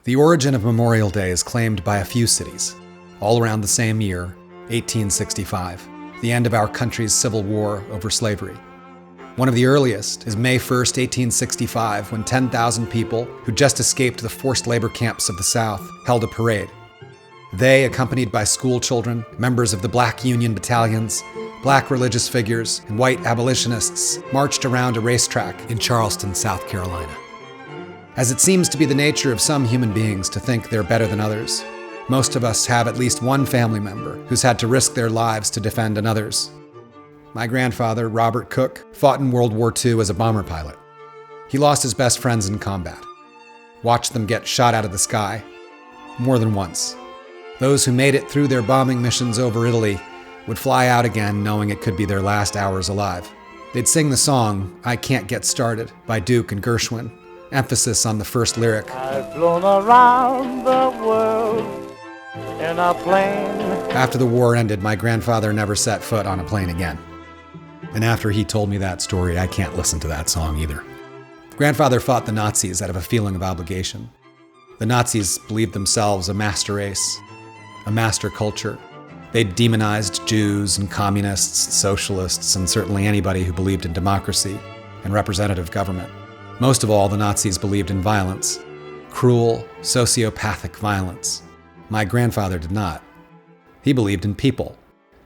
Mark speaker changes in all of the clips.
Speaker 1: The origin of Memorial Day is claimed by a few cities, all around the same year, 1865, the end of our country's civil war over slavery. One of the earliest is May 1st, 1865, when 10,000 people who just escaped the forced labor camps of the South held a parade. They, accompanied by school children, members of the Black Union battalions, Black religious figures, and white abolitionists, marched around a racetrack in Charleston, South Carolina. As it seems to be the nature of some human beings to think they're better than others, most of us have at least one family member who's had to risk their lives to defend another's. My grandfather, Robert Cook, fought in World War II as a bomber pilot. He lost his best friends in combat, watched them get shot out of the sky, more than once. Those who made it through their bombing missions over Italy would fly out again knowing it could be their last hours alive. They'd sing the song, "I Can't Get Started" by Duke and Gershwin, emphasis on the first lyric.
Speaker 2: I've flown around the world in a plane.
Speaker 1: After the war ended, my grandfather never set foot on a plane again. And after he told me that story, I can't listen to that song either. Grandfather fought the Nazis out of a feeling of obligation. The Nazis believed themselves a master race, a master culture. They demonized Jews and communists, socialists, and certainly anybody who believed in democracy and representative government. Most of all, the Nazis believed in violence, cruel, sociopathic violence. My grandfather did not. He believed in people.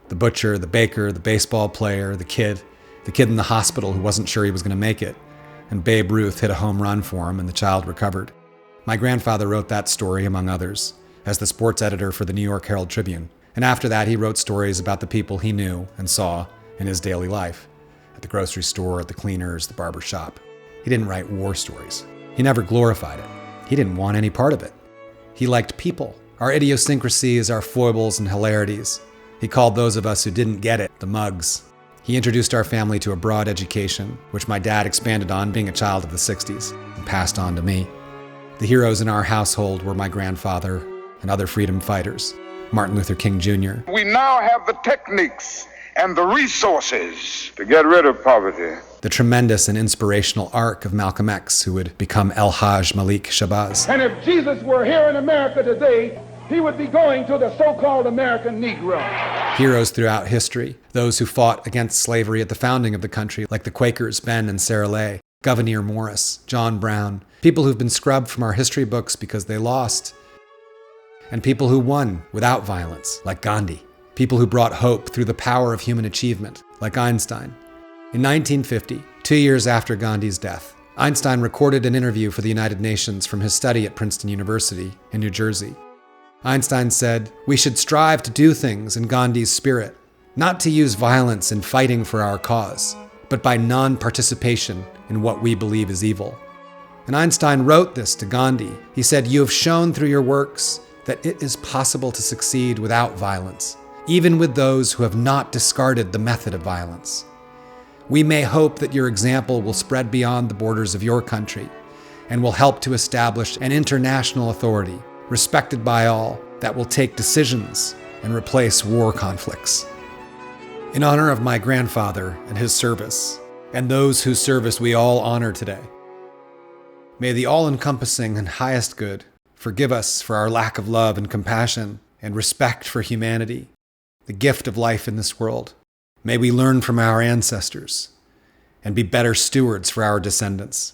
Speaker 1: The butcher, the baker, the baseball player, the kid in the hospital who wasn't sure he was going to make it, and Babe Ruth hit a home run for him and the child recovered. My grandfather wrote that story, among others, as the sports editor for the New York Herald Tribune. And after that, he wrote stories about the people he knew and saw in his daily life, at the grocery store, at the cleaners, the barber shop. He didn't write war stories. He never glorified it. He didn't want any part of it. He liked people, our idiosyncrasies, our foibles and hilarities. He called those of us who didn't get it the mugs. He introduced our family to a broad education, which my dad expanded on being a child of the 60s and passed on to me. The heroes in our household were my grandfather and other freedom fighters, Martin Luther King Jr.
Speaker 3: We now have the techniques and the resources to get rid of poverty.
Speaker 1: The tremendous and inspirational arc of Malcolm X, who would become El Hajj Malik Shabazz.
Speaker 4: And if Jesus were here in America today, he would be going to the so-called American Negro.
Speaker 1: Heroes throughout history, those who fought against slavery at the founding of the country, like the Quakers, Ben and Sarah Lay, Gouverneur Morris, John Brown, people who've been scrubbed from our history books because they lost, and people who won without violence, like Gandhi, people who brought hope through the power of human achievement, like Einstein. In 1950, 2 years after Gandhi's death, Einstein recorded an interview for the United Nations from his study at Princeton University in New Jersey. Einstein said, "We should strive to do things in Gandhi's spirit, not to use violence in fighting for our cause, but by non-participation in what we believe is evil." And Einstein wrote this to Gandhi. He said, "You have shown through your works that it is possible to succeed without violence, even with those who have not discarded the method of violence. We may hope that your example will spread beyond the borders of your country and will help to establish an international authority, respected by all, that will take decisions and replace war conflicts." In honor of my grandfather and his service, and those whose service we all honor today, may the all-encompassing and highest good forgive us for our lack of love and compassion and respect for humanity, the gift of life in this world. May we learn from our ancestors and be better stewards for our descendants.